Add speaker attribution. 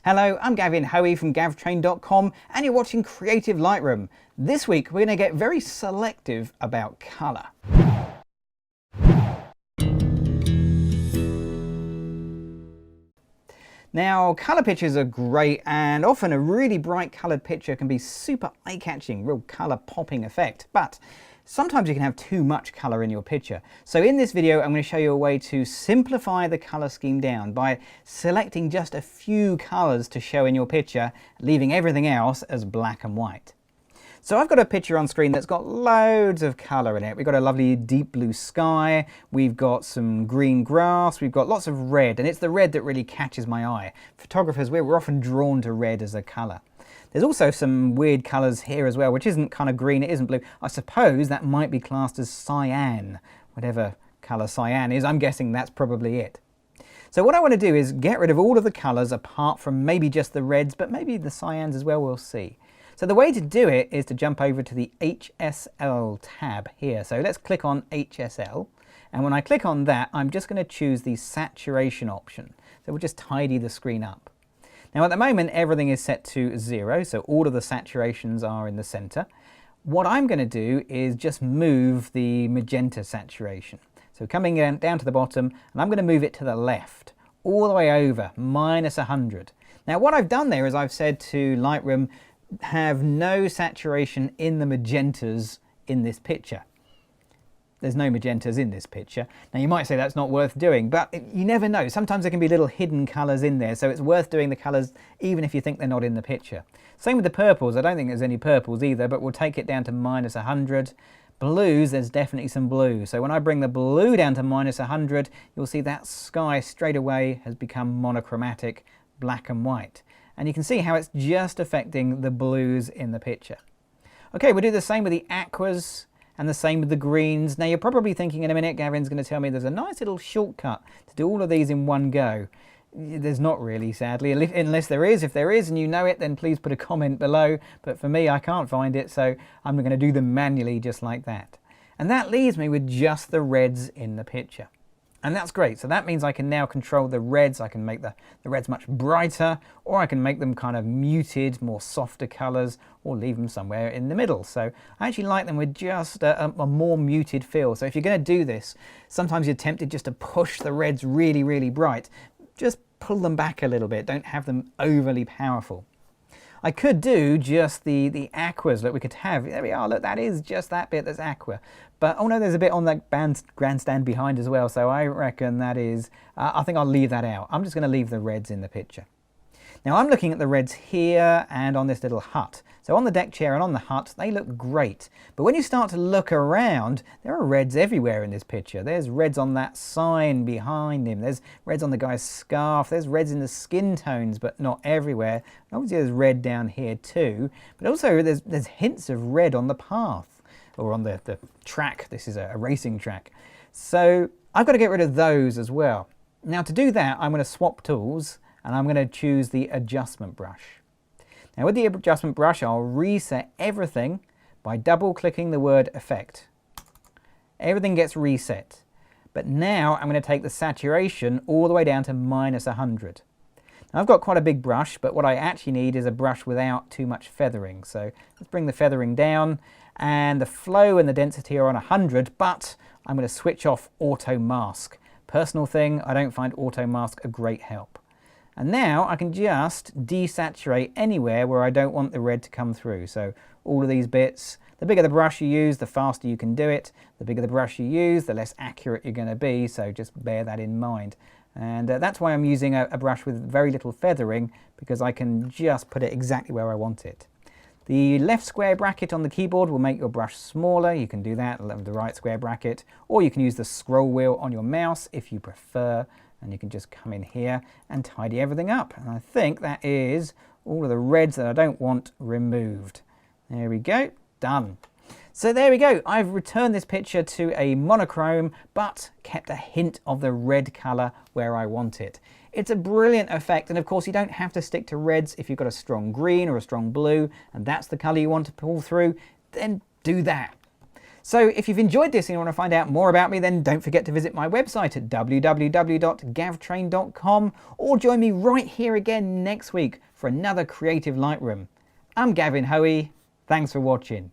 Speaker 1: Hello, I'm Gavin Hoey from gavtrain.com and you're watching Creative Lightroom. This week we're going to get very selective about colour. Now, colour pictures are great, and often a really bright coloured picture can be super eye-catching, real colour popping effect, but sometimes you can have too much colour in your picture. So in this video I'm going to show you a way to simplify the colour scheme down by selecting just a few colours to show in your picture, leaving everything else as black and white. So I've got a picture on screen that's got loads of colour in it. We've got a lovely deep blue sky, we've got some green grass, we've got lots of red, and it's the red that really catches my eye. Photographers, we're often drawn to red as a colour. There's also some weird colours here as well, which isn't kind of green, it isn't blue. I suppose that might be classed as cyan, whatever colour cyan is. I'm guessing that's probably it. So what I want to do is get rid of all of the colours apart from maybe just the reds, but maybe the cyans as well, we'll see. So the way to do it is to jump over to the HSL tab here. So let's click on HSL, and when I click on that, I'm just going to choose the saturation option. So we'll just tidy the screen up. Now at the moment everything is set to 0, so all of the saturations are in the center. What I'm going to do is just move the magenta saturation. So coming down to the bottom, and I'm going to move it to the left, all the way over, -100. Now what I've done there is I've said to Lightroom, have no saturation in the magentas in this picture. There's no magentas in this picture. Now you might say that's not worth doing, but you never know. Sometimes there can be little hidden colours in there, so it's worth doing the colours even if you think they're not in the picture. Same with the purples. I don't think there's any purples either, but we'll take it down to -100. Blues, there's definitely some blue. So when I bring the blue down to -100, you'll see that sky straight away has become monochromatic, black and white. And you can see how it's just affecting the blues in the picture. Okay, we'll do the same with the aquas and the same with the greens. Now you're probably thinking in a minute, Gavin's going to tell me there's a nice little shortcut to do all of these in one go. There's not really, sadly, unless there is. If there is and you know it, then please put a comment below. But for me, I can't find it, so I'm going to do them manually just like that. And that leaves me with just the reds in the picture. And that's great. So that means I can now control the reds. I can make the reds much brighter, or I can make them kind of muted, more softer colors, or leave them somewhere in the middle. So I actually like them with just a more muted feel. So if you're going to do this, sometimes you're tempted just to push the reds really, really bright. Just pull them back a little bit. Don't have them overly powerful. I could do just the aquas. Look, we could have, there we are, look, that is just that bit that's aqua. But, oh no, there's a bit on that grandstand behind as well, so I reckon that is, I think I'll leave that out. I'm just going to leave the reds in the picture. Now I'm looking at the reds here and on this little hut. So on the deck chair and on the hut, they look great. But when you start to look around, there are reds everywhere in this picture. There's reds on that sign behind him. There's reds on the guy's scarf. There's reds in the skin tones, but not everywhere. Obviously there's red down here too. But also there's hints of red on the path or on the track. This is a racing track. So I've got to get rid of those as well. Now to do that, I'm going to swap tools. And I'm going to choose the adjustment brush. Now with the adjustment brush, I'll reset everything by double clicking the word effect. Everything gets reset. But now I'm going to take the saturation all the way down to -100. Now I've got quite a big brush, but what I actually need is a brush without too much feathering. So let's bring the feathering down, and the flow and the density are on 100, but I'm going to switch off auto mask. Personal thing, I don't find auto mask a great help. And now I can just desaturate anywhere where I don't want the red to come through. So all of these bits, the bigger the brush you use, the faster you can do it. The bigger the brush you use, the less accurate you're going to be. So just bear that in mind. And that's why I'm using a brush with very little feathering, because I can just put it exactly where I want it. The left square bracket on the keyboard will make your brush smaller. You can do that, the right square bracket, or you can use the scroll wheel on your mouse if you prefer. And you can just come in here and tidy everything up. And I think that is all of the reds that I don't want removed. There we go, done. So there we go, I've returned this picture to a monochrome, but kept a hint of the red color where I want it. It's a brilliant effect, and of course you don't have to stick to reds. If you've got a strong green or a strong blue, and that's the color you want to pull through, then do that. So if you've enjoyed this and you want to find out more about me, then don't forget to visit my website at www.gavtrain.com or join me right here again next week for another creative Lightroom. I'm Gavin Hoey. Thanks for watching.